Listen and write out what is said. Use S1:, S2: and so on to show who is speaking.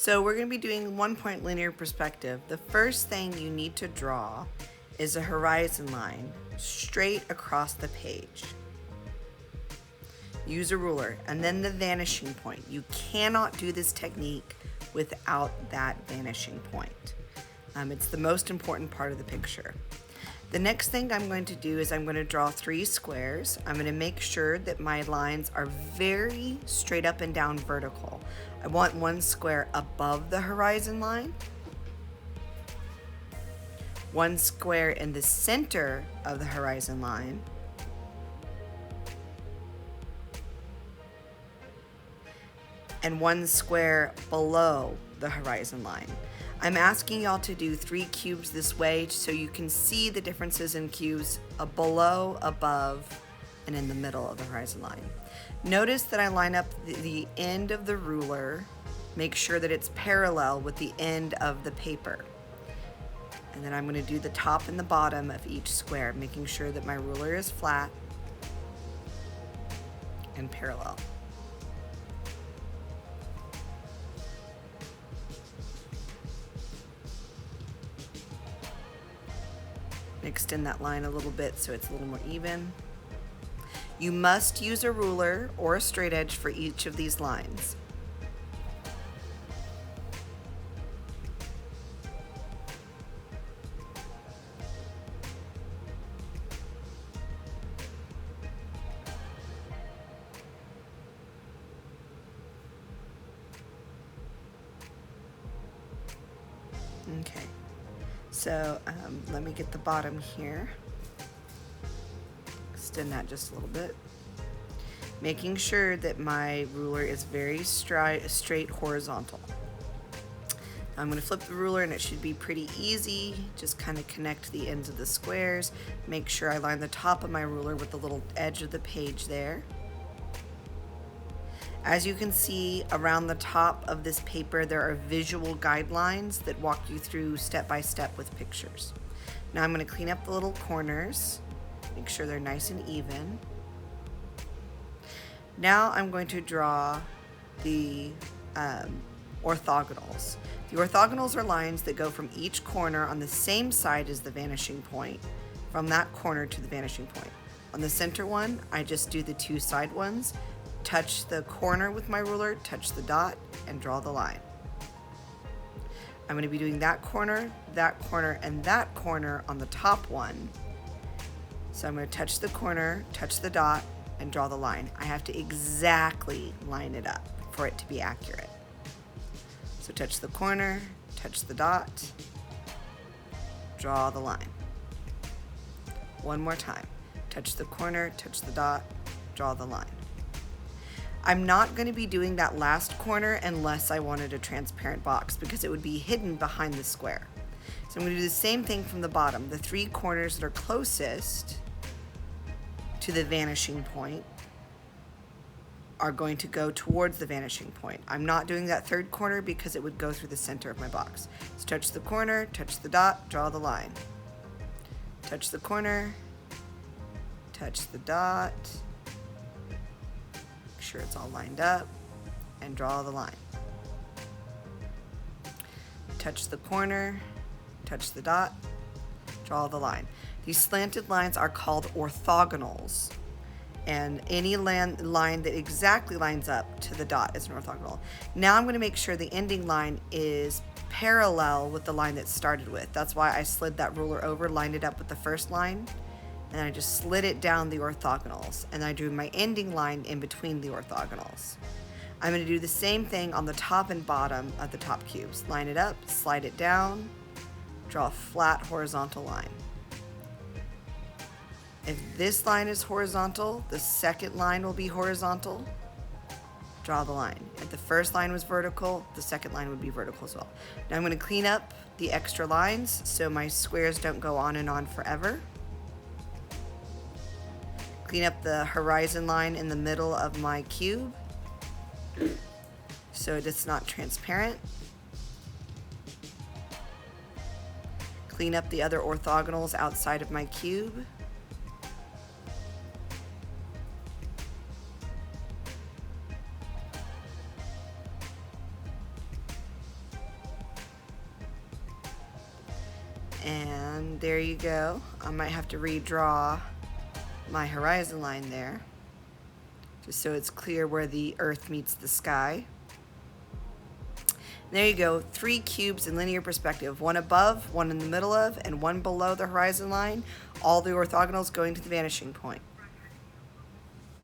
S1: So we're going to be doing 1-point linear perspective. The first thing you need to draw is a horizon line straight across the page. Use a ruler and then the vanishing point. You cannot do this technique without that vanishing point. It's the most important part of the picture. The next thing I'm going to do is I'm going to draw 3 squares. I'm going to make sure that my lines are very straight up and down vertical. I want 1 square above the horizon line, 1 square in the center of the horizon line, and 1 square below the horizon line. I'm asking y'all to do 3 cubes this way so you can see the differences in cubes below, above, and in the middle of the horizon line. Notice that I line up the end of the ruler, make sure that it's parallel with the end of the paper. And then I'm going to do the top and the bottom of each square, making sure that my ruler is flat and parallel. Extend that line a little bit so it's a little more even. You must use a ruler or a straight edge for each of these lines. Okay. So let me get the bottom here. Extend that just a little bit. Making sure that my ruler is very straight horizontal. I'm going to flip the ruler and it should be pretty easy. Just kind of connect the ends of the squares. Make sure I line the top of my ruler with the little edge of the page there. As you can see, around the top of this paper, there are visual guidelines that walk you through step by step with pictures. Now I'm going to clean up the little corners, make sure they're nice and even. Now I'm going to draw the orthogonals. The orthogonals are lines that go from each corner on the same side as the vanishing point, from that corner to the vanishing point. On the center one, I just do the 2 side ones. Touch the corner with my ruler, touch the dot, and draw the line. I'm going to be doing that corner, and that corner on the top one. So I'm going to touch the corner, touch the dot, and draw the line. I have to exactly line it up for it to be accurate. So touch the corner, touch the dot, draw the line. One more time. Touch the corner, touch the dot, draw the line. I'm not going to be doing that last corner unless I wanted a transparent box because it would be hidden behind the square. So I'm going to do the same thing from the bottom. The 3 corners that are closest to the vanishing point are going to go towards the vanishing point. I'm not doing that 3rd corner because it would go through the center of my box. So touch the corner, touch the dot, draw the line. Touch the corner, touch the dot, sure it's all lined up, and draw the line. Touch the corner, touch the dot, draw the line. These slanted lines are called orthogonals, and any line that exactly lines up to the dot is an orthogonal. Now I'm going to make sure the ending line is parallel with the line that started with. That's why I slid that ruler over, lined it up with the first line, and I just slid it down the orthogonals, and I drew my ending line in between the orthogonals. I'm going to do the same thing on the top and bottom of the top cubes. Line it up, slide it down, draw a flat horizontal line. If this line is horizontal, the second line will be horizontal. Draw the line. If the first line was vertical, the second line would be vertical as well. Now I'm going to clean up the extra lines so my squares don't go on and on forever. Clean up the horizon line in the middle of my cube so it's not transparent. Clean up the other orthogonals outside of my cube. And there you go. I might have to redraw my horizon line there, just so it's clear where the earth meets the sky. There you go, 3 cubes in linear perspective, one above, one in the middle of, and one below the horizon line, all the orthogonals going to the vanishing point.